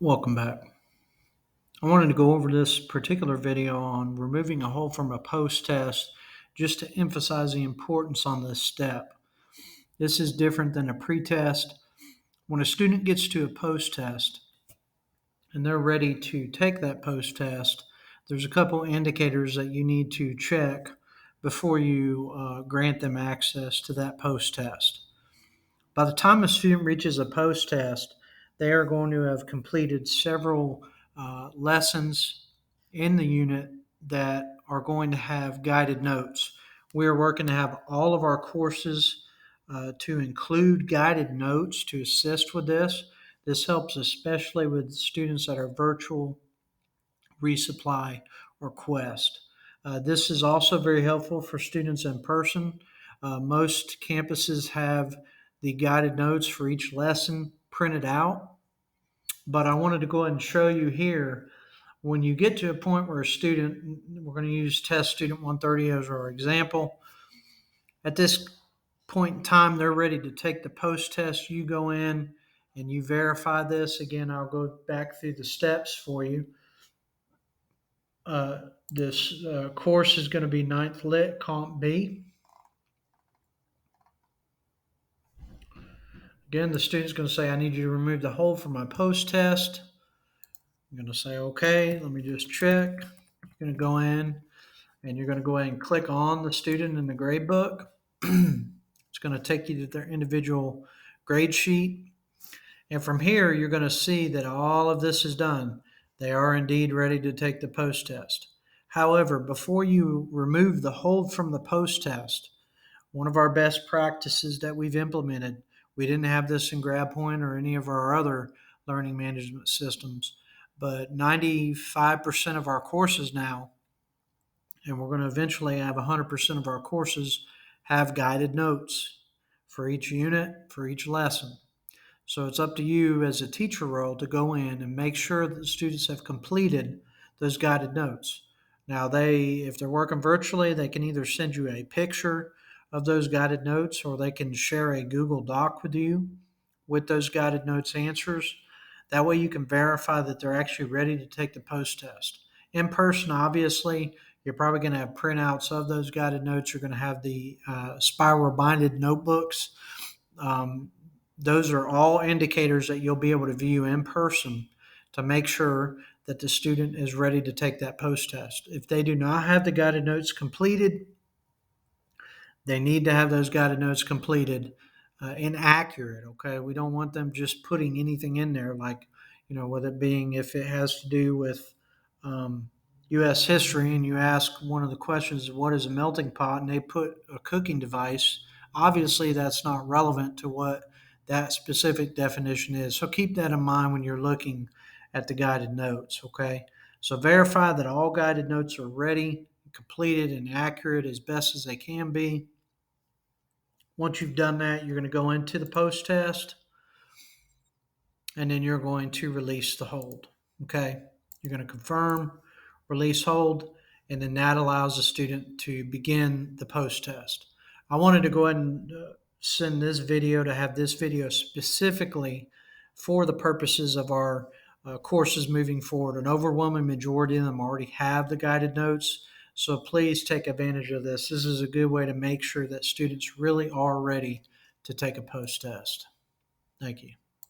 Welcome back. I wanted to go over this particular video on removing a hold from a post test just to emphasize the importance on this step. This is different than a pre-test. When a student gets to a post test and they're ready to take that post test, there's a couple indicators that you need to check before you grant them access to that post test. By the time a student reaches a post test, they are going to have completed several lessons in the unit that are going to have guided notes. We are working to have all of our courses to include guided notes to assist with this. This helps especially with students that are virtual, resupply, or quest. This is also very helpful for students in person. Most campuses have the guided notes for each lesson printed out, but I wanted to go ahead and show you here when you get to a point where a student, we're going to use test student 130 as our example. At this point in time, they're ready to take the post test. You go in and you verify this. Again, I'll go back through the steps for you. This course is going to be 9th Lit Comp B. Again, the student's going to say, I need you to remove the hold from my post test. I'm going to say, okay, let me just check. You're going to go in and you're going to go ahead and click on the student in the grade book. It's going to take you to their individual grade sheet. And from here, you're going to see that all of this is done. They are indeed ready to take the post test. However, before you remove the hold from the post test, one of our best practices that we've implemented, we didn't have this in GradPoint or any of our other learning management systems, but 95% of our courses now, and we're going to eventually have 100% of our courses have guided notes for each unit, for each lesson. So it's up to you as a teacher role to go in and make sure that the students have completed those guided notes. Now, if they're working virtually, they can either send you a picture of those guided notes or they can share a Google Doc with you with those guided notes answers. That way you can verify that they're actually ready to take the post test. In person, obviously, you're probably going to have printouts of those guided notes. You're going to have the spiral binded notebooks. Those are all indicators that you'll be able to view in person to make sure that the student is ready to take that post test. If they do not have the guided notes completed, they need to have those guided notes completed and accurate. Okay, we don't want them just putting anything in there, like with it being if it has to do with U.S. history, and you ask one of the questions, "What is a melting pot?" and they put a cooking device. Obviously, that's not relevant to what that specific definition is. So keep that in mind when you're looking at the guided notes. Okay, so verify that all guided notes are ready, completed, and accurate as best as they can be. Once you've done that, you're going to go into the post test and then you're going to release the hold. Okay, you're going to confirm, release hold, and then that allows the student to begin the post test. I wanted to go ahead and send this video to have this video specifically for the purposes of our courses moving forward. An overwhelming majority of them already have the guided notes. So please take advantage of this. This is a good way to make sure that students really are ready to take a post test. Thank you.